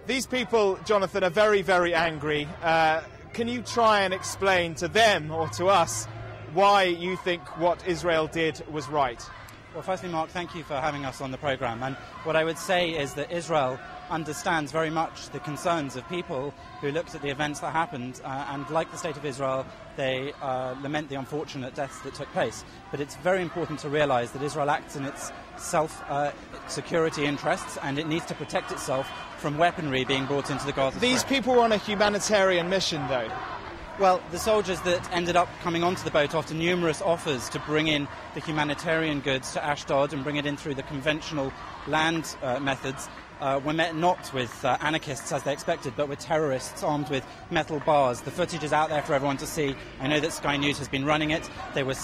These people, Jonathan, are very, very angry. Can you try and explain to them or to us why you think what Israel did was right? Well, firstly, Mark, thank you for having us on the programme. And what I would say is that Israel understands very much the concerns of people who looked at the events that happened, and like the State of Israel, they lament the unfortunate deaths that took place. But it's very important to realise that Israel acts in its self-security interests, and it needs to protect itself from weaponry being brought into the Gaza Strip. These people were on a humanitarian mission, though. Well, the soldiers that ended up coming onto the boat after numerous offers to bring in the humanitarian goods to Ashdod and bring it in through the conventional land methods were met not with anarchists as they expected, but with terrorists armed with metal bars. The footage is out there for everyone to see. I know that Sky News has been running it. They were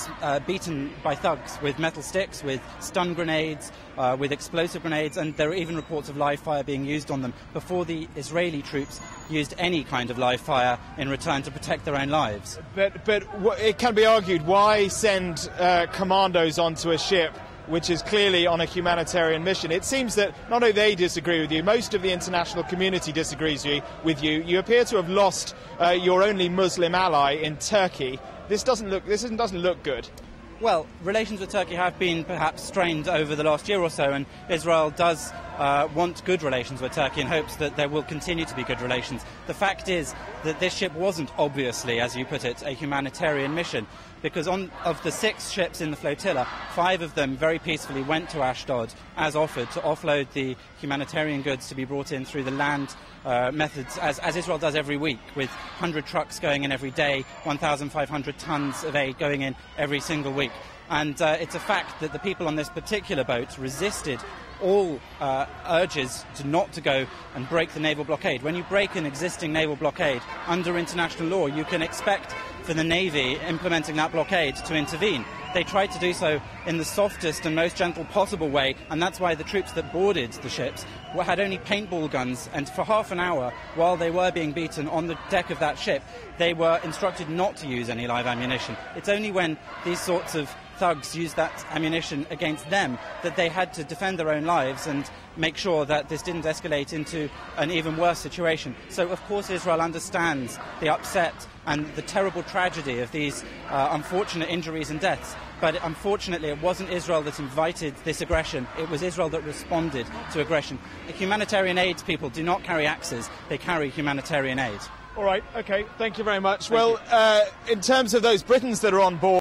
beaten by thugs with metal sticks, with stun grenades, with explosive grenades, and there are even reports of live fire being used on them before the Israeli troops used any kind of live fire in return to protect their own lives. But it can be argued, why send commandos onto a ship which is clearly on a humanitarian mission? It seems that not only they disagree with you, most of the international community disagrees with you. You appear to have lost your only Muslim ally in Turkey. This doesn't look good. Well, relations with Turkey have been perhaps strained over the last year or so, and Israel does want good relations with Turkey and hopes that there will continue to be good relations. The fact is that this ship wasn't obviously, as you put it, a humanitarian mission, because of the 6 ships in the flotilla, 5 of them very peacefully went to Ashdod as offered to offload the humanitarian goods to be brought in through the land methods, as Israel does every week, with 100 trucks going in every day, 1,500 tons of aid going in every single week. And it's a fact that the people on this particular boat resisted all urges not to go and break the naval blockade. When you break an existing naval blockade under international law, you can expect for the Navy implementing that blockade to intervene. They tried to do so in the softest and most gentle possible way, and that's why the troops that boarded the ships had only paintball guns, and for half an hour, while they were being beaten on the deck of that ship, they were instructed not to use any live ammunition. It's only when these sorts of thugs used that ammunition against them that they had to defend their own lives and make sure that this didn't escalate into an even worse situation. So, of course, Israel understands the upset and the terrible tragedy of these unfortunate injuries and deaths. But unfortunately, it wasn't Israel that invited this aggression. It was Israel that responded to aggression. The humanitarian aid people do not carry axes. They carry humanitarian aid. All right, OK, thank you very much. In terms of those Britons that are on board,